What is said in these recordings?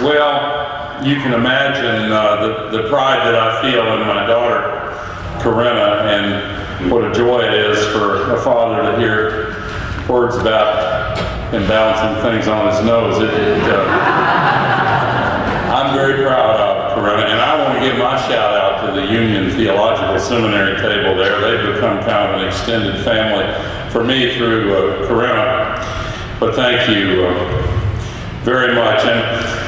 Well, you can imagine the pride that I feel in my daughter, Corinna, and what a joy it is for a father to hear words about him balancing things on his nose. I'm very proud of Corinna, and I want to give my shout out to the Union Theological Seminary table there. They've become kind of an extended family for me through Corinna. But thank you very much. And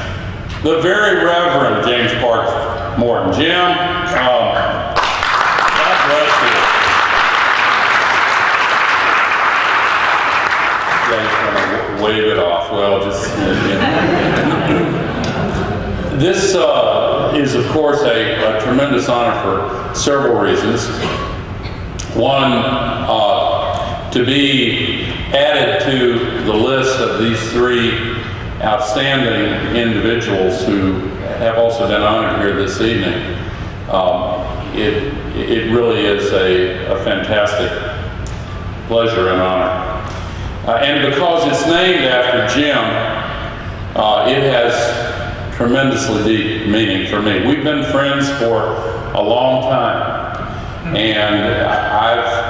the very Reverend James Park Morton. Jim, God bless you. Yeah, he's going to wave it off. Well, just... This is, of course, a tremendous honor for several reasons. One, to be added to the list of these three outstanding individuals who have also been honored here this evening. It really is a fantastic pleasure and honor. And because it's named after Jim, it has tremendously deep meaning for me. We've been friends for a long time, and I've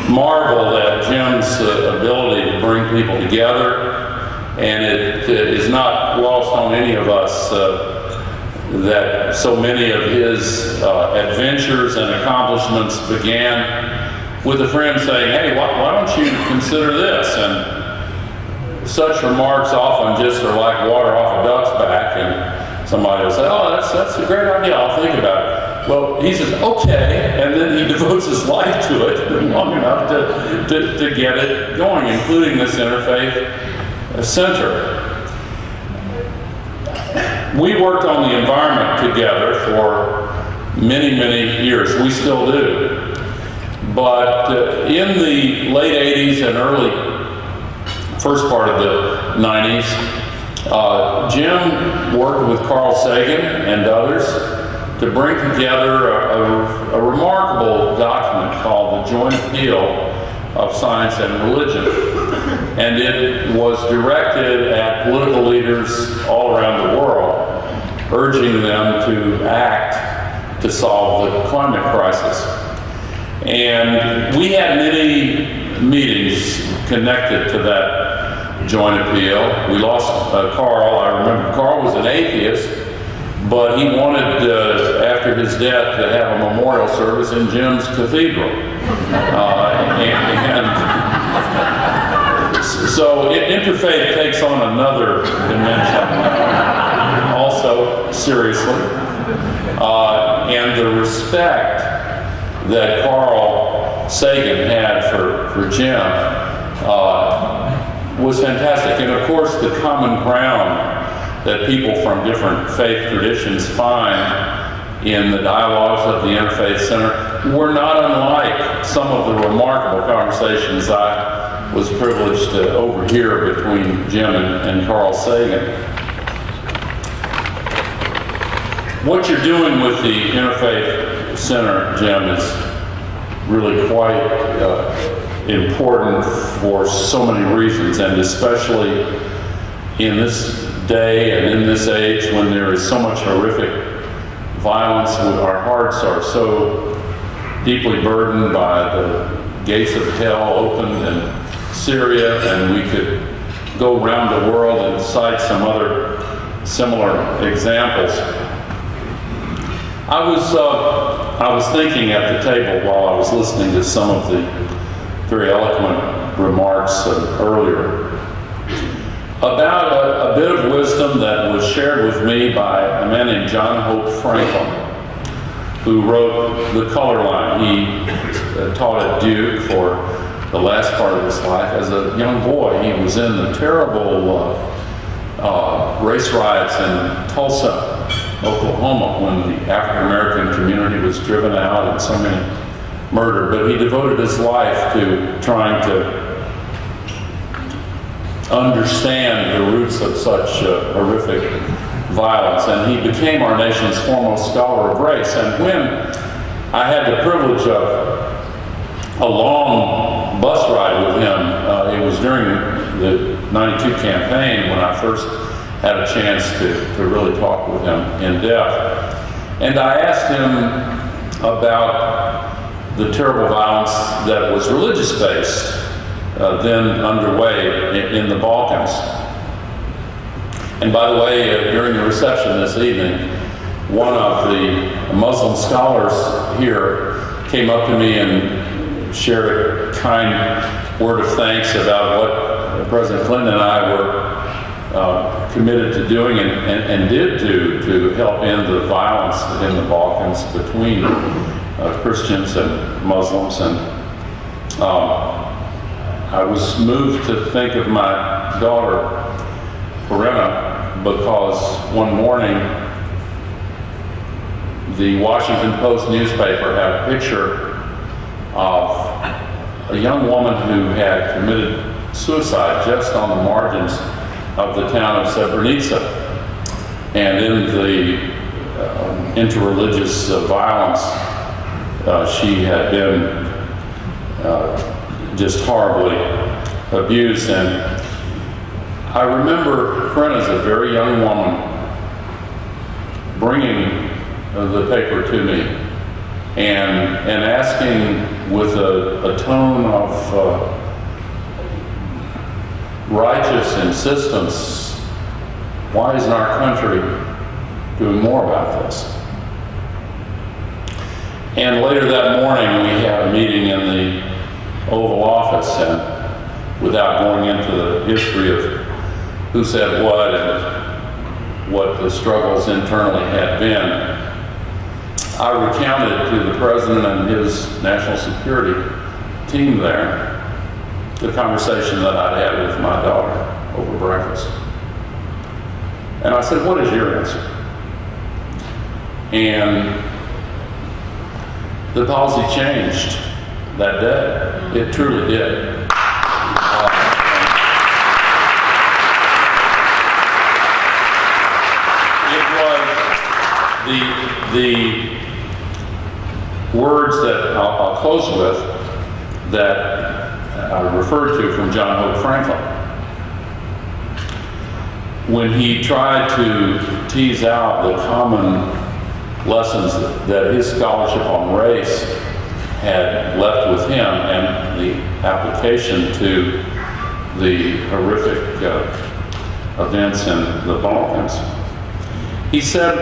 marveled at Jim's ability to bring people together, and it is not lost on any of us that so many of his adventures and accomplishments began with a friend saying, hey, why don't you consider this? And such remarks often just are like water off a duck's back, and somebody will say, oh, that's a great idea, I'll think about it. Well, he says, okay, and then he devotes his life to it long enough to get it going, including this Interfaith Center. We worked on the environment together for many, many years. We still do. But in the late 80s and early first part of the 90s, Jim worked with Carl Sagan and others to bring together a remarkable document called the Joint Appeal of Science and Religion. And it was directed at political leaders all around the world, urging them to act to solve the climate crisis. And we had many meetings connected to that joint appeal. We lost Carl. I remember Carl was an atheist, but he wanted, after his death, to have a memorial service in Jim's cathedral. So Interfaith takes on another dimension, also seriously. And the respect that Carl Sagan had for Jim was fantastic. And of course, the common ground that people from different faith traditions find in the dialogues of the Interfaith Center were not unlike some of the remarkable conversations I was privileged to overhear between Jim and Carl Sagan. What you're doing with the Interfaith Center, Jim, is really quite important for so many reasons, and especially in this day and in this age when there is so much horrific violence. Our hearts are so deeply burdened by the gates of hell opened in Syria, and we could go around the world and cite some other similar examples. I was thinking at the table while I was listening to some of the very eloquent remarks earlier about a bit of wisdom that was shared with me by a man named John Hope Franklin, who wrote The Color Line. He taught at Duke for the last part of his life. As a young boy, he was in the terrible race riots in Tulsa, Oklahoma, when the African American community was driven out and so many murdered. But he devoted his life to trying to understand the roots of such horrific violence, and he became our nation's foremost scholar of race. And when I had the privilege of a long bus ride with him, it was during the '92 campaign when I first had a chance to really talk with him in depth. And I asked him about the terrible violence that was religious-based then underway in the Balkans. And by the way, during the reception this evening, one of the Muslim scholars here came up to me and shared a kind word of thanks about what President Clinton and I were committed to doing and did to help end the violence in the Balkans between Christians and Muslims. And I was moved to think of my daughter, Corinna, because one morning the Washington Post newspaper had a picture of a young woman who had committed suicide just on the margins of the town of Srebrenica. And in the interreligious violence, she had been just horribly abused. And I remember Corinna as a very young woman bringing the paper to me and asking with a tone of righteous insistence, why isn't our country doing more about this? And later that morning we had a meeting in the Oval Office, and without going into the history of who said what and what the struggles internally had been, I recounted to the President and his national security team there the conversation that I'd had with my daughter over breakfast. And I said, what is your answer? And the policy changed that day. It truly did. It was the words that I'll close with that I referred to from John Hope Franklin. When he tried to tease out the common lessons that his scholarship on race had left with him and the application to the horrific events in the Balkans, he said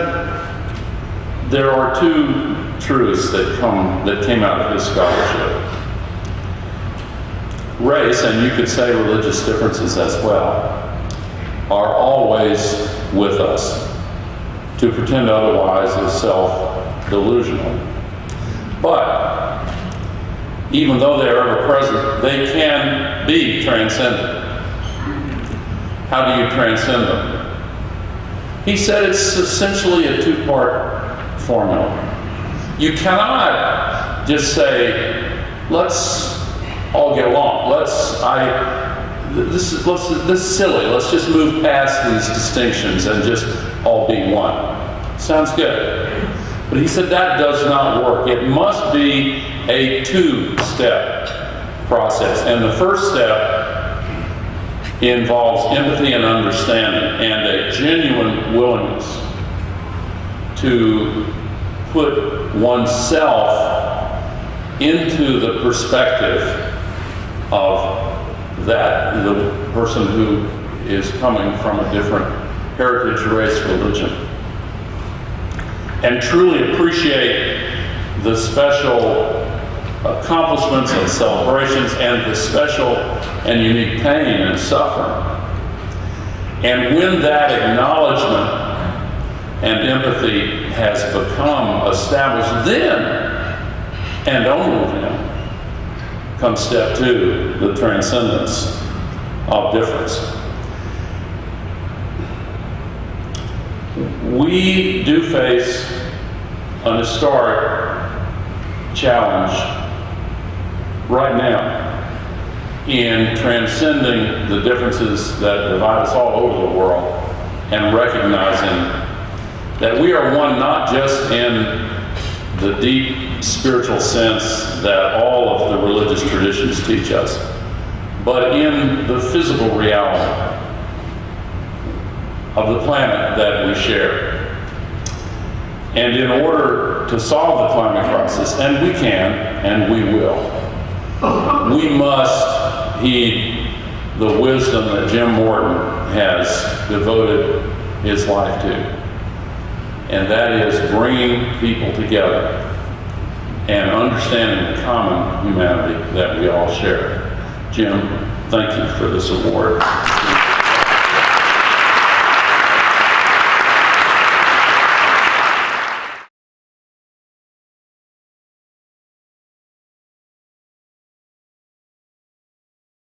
there are two truths that came out of his scholarship. Race, and you could say religious differences as well, are always with us. To pretend otherwise is self-delusional. But even though they are ever present, they can be transcended. How do you transcend them? He said it's essentially a two-part formula. You cannot just say, let's all get along. This is silly. Let's just move past these distinctions and just all be one. Sounds good. But he said that does not work. It must be a two-step process. And the first step involves empathy and understanding and a genuine willingness to put oneself into the perspective of the person who is coming from a different heritage, race, religion, and truly appreciate the special accomplishments and celebrations and the special and unique pain and suffering. And when that acknowledgement and empathy has become established, then and only then comes step two, the transcendence of difference. We do face an historic challenge right now in transcending the differences that divide us all over the world and recognizing that we are one not just in the deep spiritual sense that all of the religious traditions teach us, but in the physical reality of the planet that we share. And in order to solve the climate crisis, and we can, and we will, we must heed the wisdom that Jim Morton has devoted his life to. And that is bringing people together and understanding the common humanity that we all share. Jim, thank you for this award.